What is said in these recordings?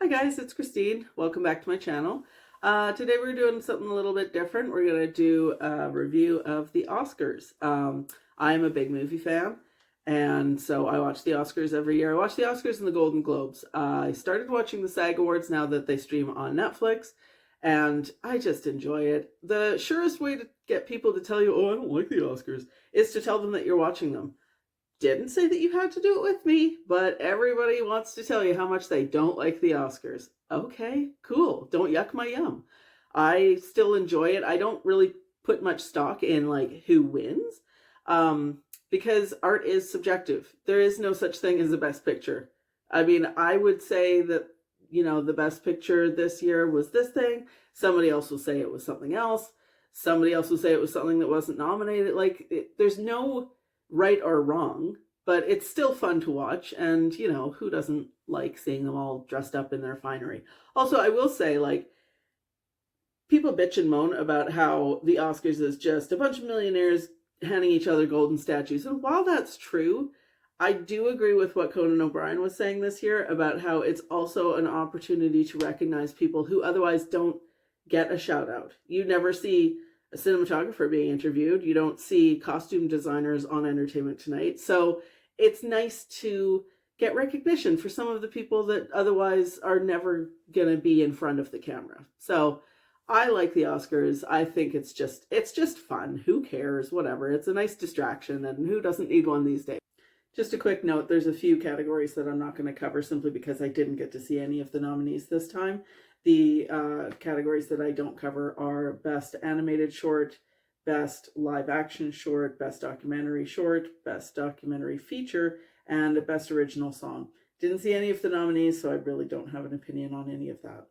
Hi guys, it's Christine. Welcome back to my channel. Today we're doing something a little bit different. We're going to do a review of the Oscars. I'm a big movie fan, and so I watch the Oscars every year. I watch the Oscars and the Golden Globes. I started watching the SAG Awards now that they stream on Netflix, and I just enjoy it. The surest way to get people to tell you, oh, I don't like the Oscars, is to tell them that you're watching them. Didn't say that you had to do it with me, but everybody wants to tell you how much they don't like the Oscars. Okay, cool. Don't yuck my yum. I still enjoy it. I don't really put much stock in like who wins, um, because art is subjective. There is no such thing as the best picture. I mean, I would say that, the best picture this year was this thing. Somebody else will say it was something else. Somebody else will say it was something that wasn't nominated. There's no right or wrong, but it's still fun to watch. And, who doesn't like seeing them all dressed up in their finery? Also, I will say, people bitch and moan about how the Oscars is just a bunch of millionaires handing each other golden statues. And while that's true, I do agree with what Conan O'Brien was saying this year about how it's also an opportunity to recognize people who otherwise don't get a shout out. You never see a cinematographer being interviewed. You don't see costume designers on Entertainment Tonight. So it's nice to get recognition for some of the people that otherwise are never going to be in front of the camera. So I like the Oscars. I think it's just fun. Who cares? Whatever. It's a nice distraction, and who doesn't need one these days? Just a quick note, there's a few categories that I'm not going to cover simply because I didn't get to see any of the nominees this time. The categories that I don't cover are Best Animated Short, Best Live Action Short, Best Documentary Short, Best Documentary Feature, and Best Original Song. Didn't see any of the nominees, so I really don't have an opinion on any of that.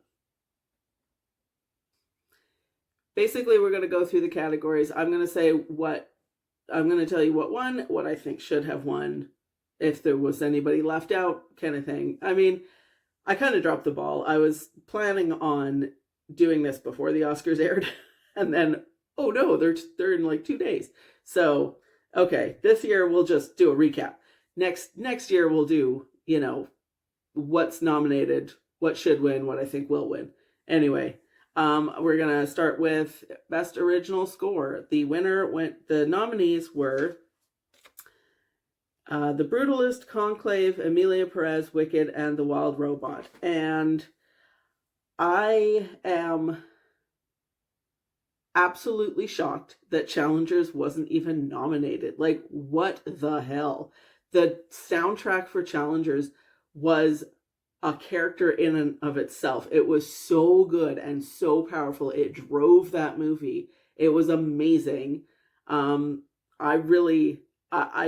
Basically, we're going to go through the categories. I'm going to tell you what won, what I think should have won, if there was anybody left out, kind of thing. I mean, I kind of dropped the ball. I was planning on doing this before the Oscars aired, and then, oh no, they're in like 2 days. So, okay, this year we'll just do a recap. Next year we'll do, what's nominated, what should win, what I think will win. Anyway, we're gonna start with Best Original Score. The nominees were The Brutalist, Conclave, Emilia Perez, Wicked, and The Wild Robot. And I am absolutely shocked that Challengers wasn't even nominated. Like, what the hell? The soundtrack for Challengers was a character in and of itself. It was so good and so powerful. It drove that movie. It was amazing. I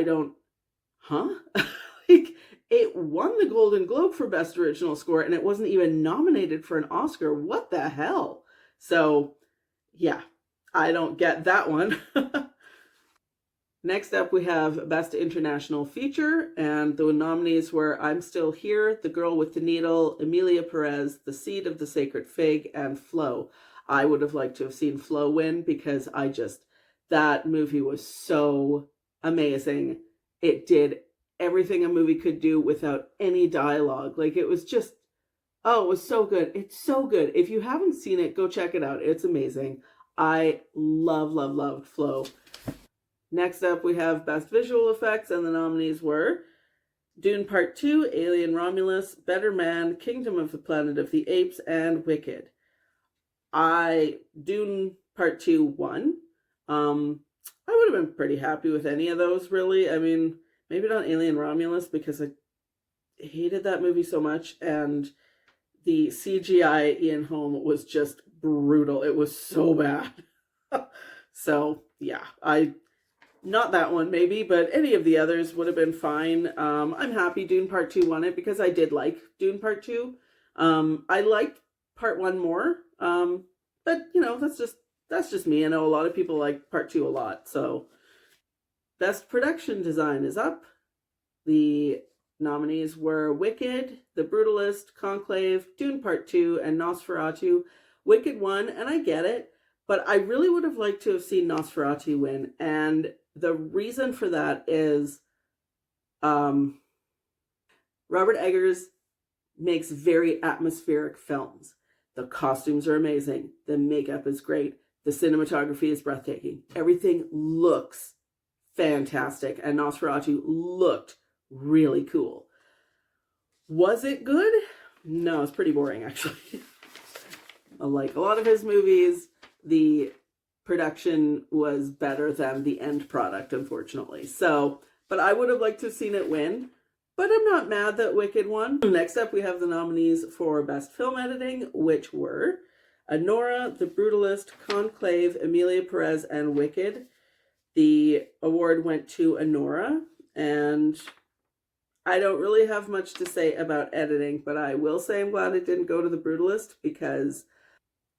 don't, huh? Like, it won the Golden Globe for Best Original Score, and it wasn't even nominated for an Oscar. What the hell? So, yeah, I don't get that one. Next up, we have Best International Feature, and the nominees were I'm Still Here, The Girl with the Needle, Emilia Perez, The Seed of the Sacred Fig, and Flow. I would have liked to have seen Flow win because that movie was so amazing. It did everything a movie could do without any dialogue. Like, it was just, oh, it was so good. It's so good. If you haven't seen it, go check it out. It's amazing. I loved Flow. Next up, we have Best Visual Effects, and the nominees were Dune Part 2, Alien Romulus, Better Man, Kingdom of the Planet of the Apes, and Wicked. Dune Part 2 won. I would have been pretty happy with any of those, really. I mean, maybe not Alien Romulus, because I hated that movie so much, and the CGI Ian Holm was just brutal. It was so bad. So, yeah, not that one, maybe, but any of the others would have been fine. I'm happy Dune Part 2 won it because I did like Dune Part 2. I liked Part 1 more, but, that's just me. I know a lot of people like Part 2 a lot, so. Best Production Design is up. The nominees were Wicked, The Brutalist, Conclave, Dune Part 2, and Nosferatu. Wicked won, and I get it, but I really would have liked to have seen Nosferatu win, and the reason for that is Robert Eggers makes very atmospheric films. The costumes are amazing. The makeup is great. The cinematography is breathtaking. Everything looks fantastic. And Nosferatu looked really cool. Was it good? No, it's pretty boring, actually. Like a lot of his movies, the production was better than the end product, unfortunately. So, but I would have liked to have seen it win. But I'm not mad that Wicked won. Next up, we have the nominees for Best Film Editing, which were Anora, The Brutalist, Conclave, Emilia Perez, and Wicked. The award went to Anora, and I don't really have much to say about editing, but I will say I'm glad it didn't go to The Brutalist, because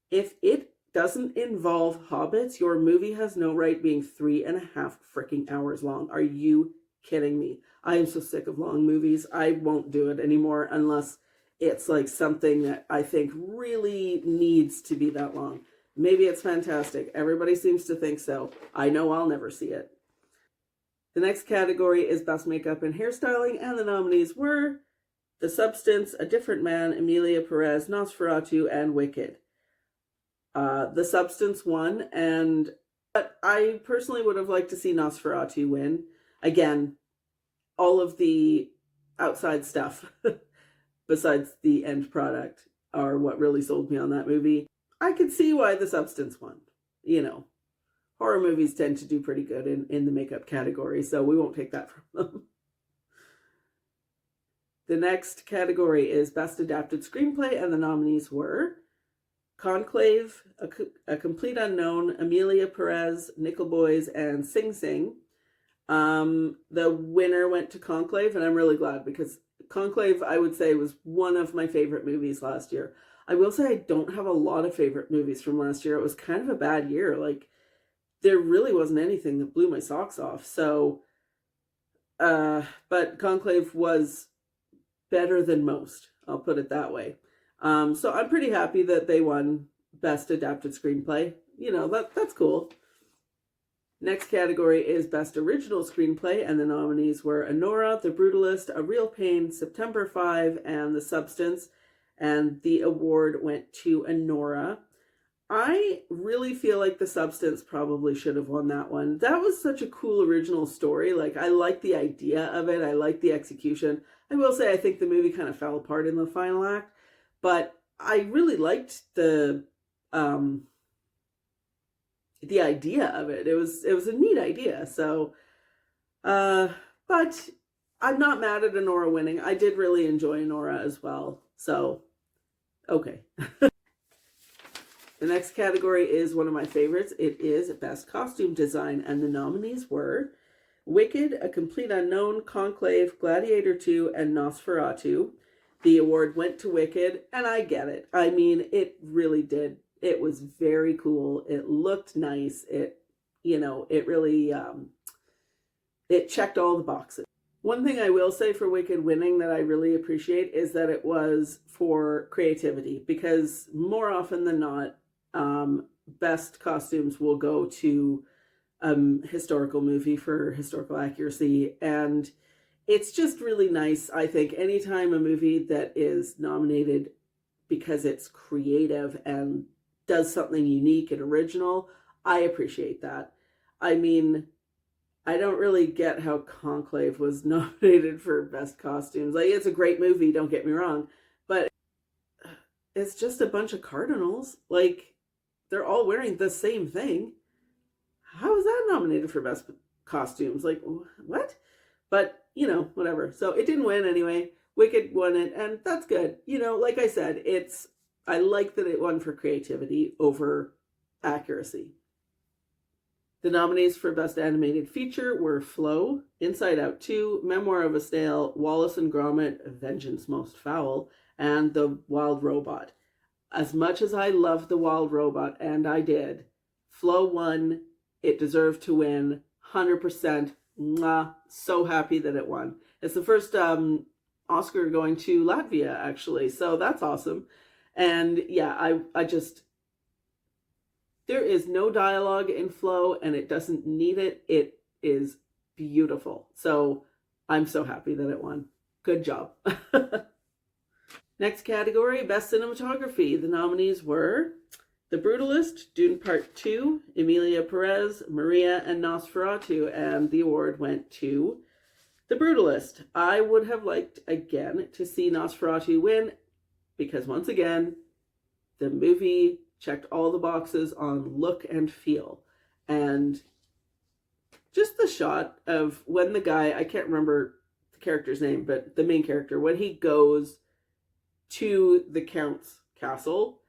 if it doesn't involve hobbits, your movie has no right being 3.5 freaking hours long. Are you kidding me? I am so sick of long movies. I won't do it anymore unless it's like something that I think really needs to be that long. Maybe it's fantastic. Everybody seems to think so. I know I'll never see it. The next category is Best Makeup and Hairstyling, and the nominees were The Substance, A Different Man, Emilia Perez, Nosferatu, and Wicked. The Substance won, but I personally would have liked to see Nosferatu win. Again, all of the outside stuff besides the end product are what really sold me on that movie. I could see why The Substance won. You know, horror movies tend to do pretty good in the makeup category, so we won't take that from them. The next category is Best Adapted Screenplay, and the nominees were Conclave, A Complete Unknown, Emilia Perez, Nickel Boys, and Sing Sing. The winner went to Conclave, and I'm really glad, because Conclave, I would say, was one of my favorite movies last year. I will say I don't have a lot of favorite movies from last year. It was kind of a bad year. Like, there really wasn't anything that blew my socks off. So, but Conclave was better than most. I'll put it that way. So I'm pretty happy that they won Best Adapted Screenplay. You know, that's cool. Next category is Best Original Screenplay, and the nominees were Anora, The Brutalist, A Real Pain, September 5, and The Substance, and the award went to Anora. I really feel like The Substance probably should have won that one. That was such a cool original story. Like, I like the idea of it. I like the execution. I will say I think the movie kind of fell apart in the final act, but I really liked the idea of it. It was a neat idea. So, but I'm not mad at Anora winning. I did really enjoy Anora as well. So, okay. The next category is one of my favorites. It is Best Costume Design, and the nominees were Wicked, A Complete Unknown, Conclave, Gladiator 2, and Nosferatu. The award went to Wicked, and I get it. I mean, it really did. It was very cool. It looked nice. It really, it checked all the boxes. One thing I will say for Wicked winning that I really appreciate is that it was for creativity, because more often than not, best costumes will go to historical movie for historical accuracy, and it's just really nice. I think anytime a movie that is nominated because it's creative and does something unique and original, I appreciate that. I mean, I don't really get how Conclave was nominated for best costumes. Like, it's a great movie, don't get me wrong, but it's just a bunch of cardinals. Like, they're all wearing the same thing. How is that nominated for best costumes? Like, what? But, you know, whatever. So it didn't win anyway. Wicked won it, and that's good. You know, like I said, I like that it won for creativity over accuracy. The nominees for Best Animated Feature were Flow, Inside Out 2, Memoir of a Snail, Wallace and Gromit, Vengeance Most Foul, and The Wild Robot. As much as I loved The Wild Robot, and I did, Flow won. It deserved to win, 100%. Mwah. So happy that it won. It's the first Oscar going to Latvia, actually, so that's awesome. And yeah, I just, there is no dialogue in Flow, and it doesn't need it. It is beautiful. So I'm so happy that it won. Good job. Next category, Best Cinematography. The nominees were The Brutalist, Dune Part 2, Emilia Perez, Maria, and Nosferatu, and the award went to The Brutalist. I would have liked, again, to see Nosferatu win, because once again, the movie checked all the boxes on look and feel. And just the shot of when the guy, I can't remember the character's name, but the main character, when he goes to the Count's castle,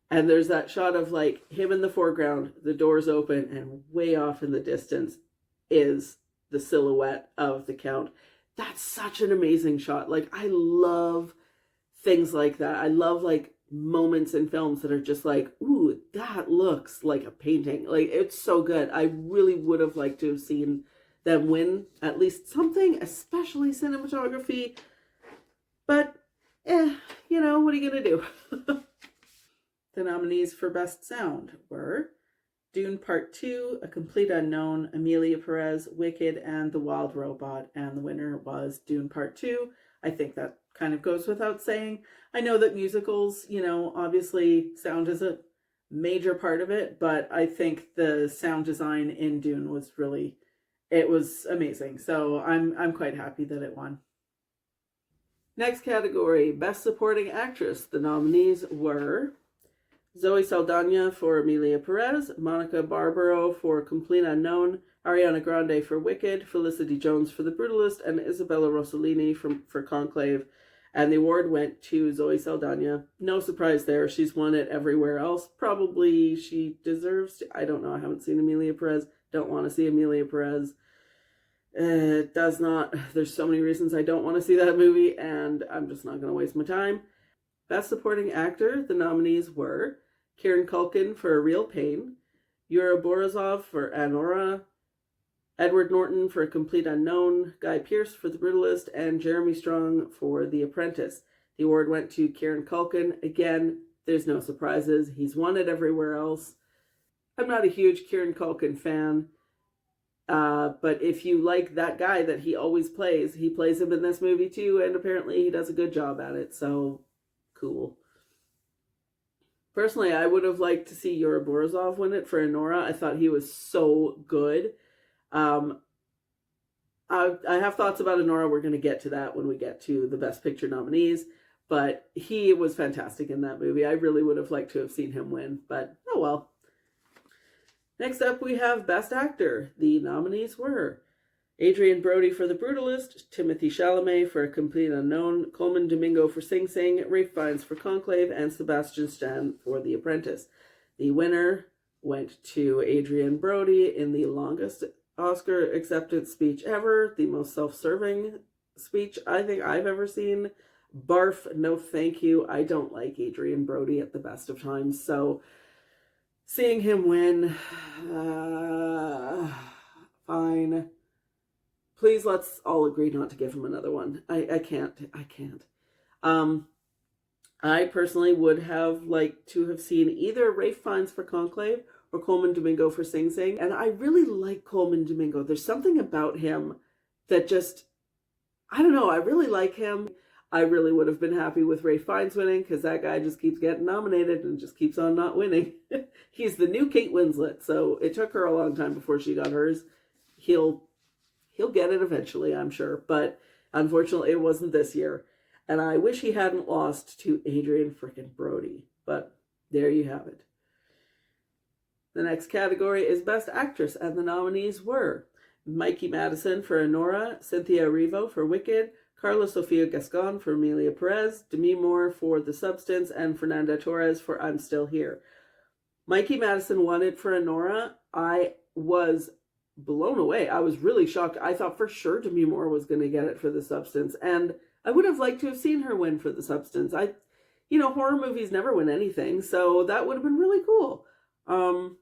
and there's that shot of like him in the foreground, the doors open, and way off in the distance is the silhouette of the Count. That's such an amazing shot. Like, I love things like that. I love like moments in films that are just like, ooh, that looks like a painting. Like, it's so good. I really would have liked to have seen them win at least something, especially cinematography. But, you know, what are you going to do? The nominees for Best Sound were Dune Part 2, A Complete Unknown, Emilia Perez, Wicked, and The Wild Robot. And the winner was Dune Part 2. I think that kind of goes without saying. I know that musicals, you know, obviously sound is a major part of it, but I think the sound design in Dune was really, it was amazing. So I'm quite happy that it won. Next category, Best Supporting Actress. The nominees were Zoe Saldana for Emilia Perez, Monica Barbaro for Complete Unknown, Ariana Grande for Wicked, Felicity Jones for The Brutalist, and Isabella Rossellini for Conclave. And the award went to Zoe Saldana. No surprise there. She's won it everywhere else. Probably she deserves to. I don't know. I haven't seen Emilia Perez. Don't want to see Emilia Perez. It does not. There's so many reasons I don't want to see that movie, and I'm just not going to waste my time. Best Supporting Actor, the nominees were Kieran Culkin for A Real Pain, Yura Borazov for Anora, Edward Norton for A Complete Unknown, Guy Pearce for The Brutalist, and Jeremy Strong for The Apprentice. The award went to Kieran Culkin. Again, there's no surprises. He's won it everywhere else. I'm not a huge Kieran Culkin fan, but if you like that guy that he always plays, he plays him in this movie too, and apparently he does a good job at it, so cool. Personally, I would have liked to see Yura Borazov win it for Anora. I thought he was so good. I have thoughts about Anora. We're going to get to that when we get to the Best Picture nominees. But he was fantastic in that movie. I really would have liked to have seen him win. But oh well. Next up, we have Best Actor. The nominees were Adrian Brody for The Brutalist, Timothée Chalamet for A Complete Unknown, Coleman Domingo for Sing Sing, Ralph Fiennes for Conclave, and Sebastian Stan for The Apprentice. The winner went to Adrian Brody in the longest Oscar acceptance speech ever, the most self-serving speech I think I've ever seen. Barf, no thank you. I don't like Adrian Brody at the best of times, so seeing him win, fine. Please, let's all agree not to give him another one. I can't. I personally would have liked to have seen either Ralph Fiennes for Conclave or Coleman Domingo for Sing Sing. And I really like Coleman Domingo. There's something about him that just, I don't know, I really like him. I really would have been happy with Ralph Fiennes winning, because that guy just keeps getting nominated and just keeps on not winning. He's the new Kate Winslet, so it took her a long time before she got hers. He'll get it eventually, I'm sure, but unfortunately it wasn't this year. And I wish he hadn't lost to Adrian frickin' Brody, but there you have it. The next category is Best Actress, and the nominees were Mikey Madison for Anora, Cynthia Erivo for Wicked, Carla Sofia Gascon for Emilia Perez, Demi Moore for The Substance, and Fernanda Torres for I'm Still Here. Mikey Madison won it for Anora. I was blown away. I was really shocked. I thought for sure Demi Moore was going to get it for The Substance, and I would have liked to have seen her win for The Substance. Horror movies never win anything, so that would have been really cool. I'm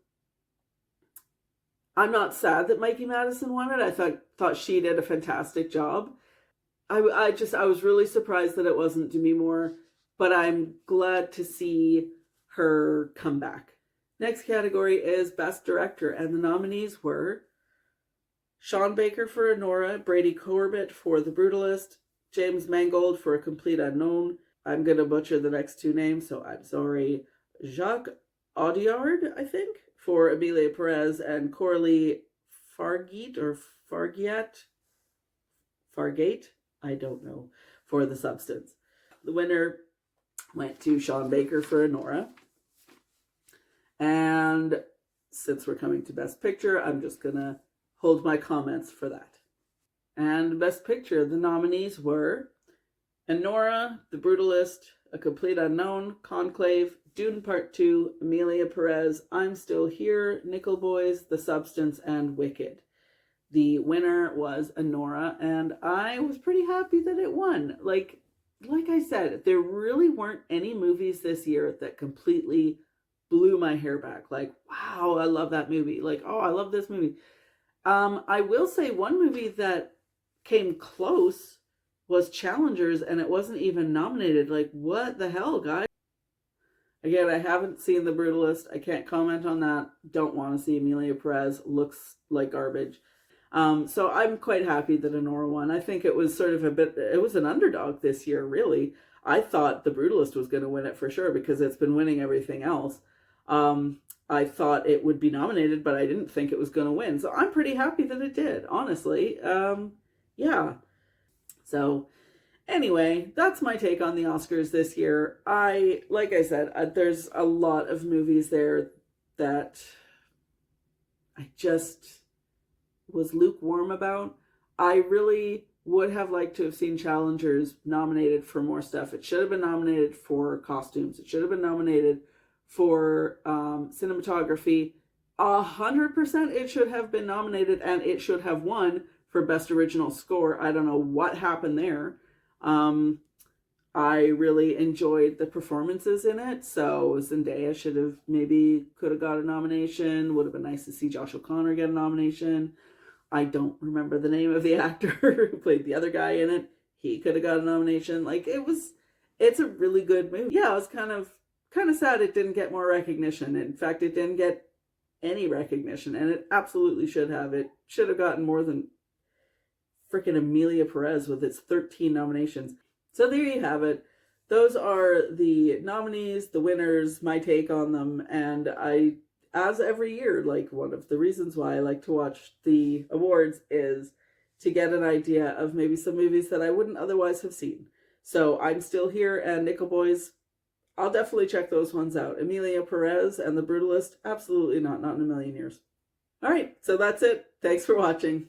not sad that Mikey Madison won it. I thought she did a fantastic job. I was really surprised that it wasn't Demi Moore, but I'm glad to see her come back. Next category is Best Director, and the nominees were Sean Baker for Anora, Brady Corbett for The Brutalist, James Mangold for A Complete Unknown, I'm going to butcher the next two names, so I'm sorry. Jacques Audiard, I think, for Emilia Perez, and Coralie Fargate or Fargiat, Fargate, I don't know, for The Substance. The winner went to Sean Baker for Nora. And since we're coming to Best Picture, I'm just going to hold my comments for that. And Best Picture, the nominees were Nora, The Brutalist, A Complete Unknown, Conclave, Dune Part 2, Emilia Perez, I'm Still Here, Nickel Boys, The Substance, and Wicked. The winner was Nora, and I was pretty happy that it won. Like I said, there really weren't any movies this year that completely blew my hair back. Like, wow, I love that movie. Like, oh, I love this movie. I will say one movie that came close was Challengers, and it wasn't even nominated. Like, what the hell, guys? Again, I haven't seen The Brutalist. I can't comment on that. Don't want to see Emilia Perez. Looks like garbage. So I'm quite happy that Nora won. I think it was sort of it was an underdog this year, really. I thought The Brutalist was going to win it for sure because it's been winning everything else. I thought it would be nominated, but I didn't think it was going to win. So I'm pretty happy that it did, honestly. Yeah. So anyway, that's my take on the Oscars this year. Like I said, there's a lot of movies there that I just was lukewarm about. I really would have liked to have seen Challengers nominated for more stuff. It should have been nominated for costumes. It should have been nominated for cinematography. 100% it should have been nominated, and it should have won for Best Original Score. I don't know what happened there. I really enjoyed the performances in it, so Zendaya could have got a nomination. Would have been nice to see Josh O'Connor get a nomination. I don't remember the name of the actor who played the other guy in it. He could have got a nomination. Like, it's a really good movie. Yeah, it was kind of sad it didn't get more recognition. In fact, it didn't get any recognition, and it absolutely should have. It should have gotten more than freaking Emilia Perez with its 13 nominations. So there you have it. Those are the nominees, the winners, my take on them, and as every year, like, one of the reasons why I like to watch the awards is to get an idea of maybe some movies that I wouldn't otherwise have seen. So I'm Still Here and Nickel Boys, I'll definitely check those ones out. Emilia Perez and The Brutalist, absolutely not in a million years. All right, so that's it. Thanks for watching.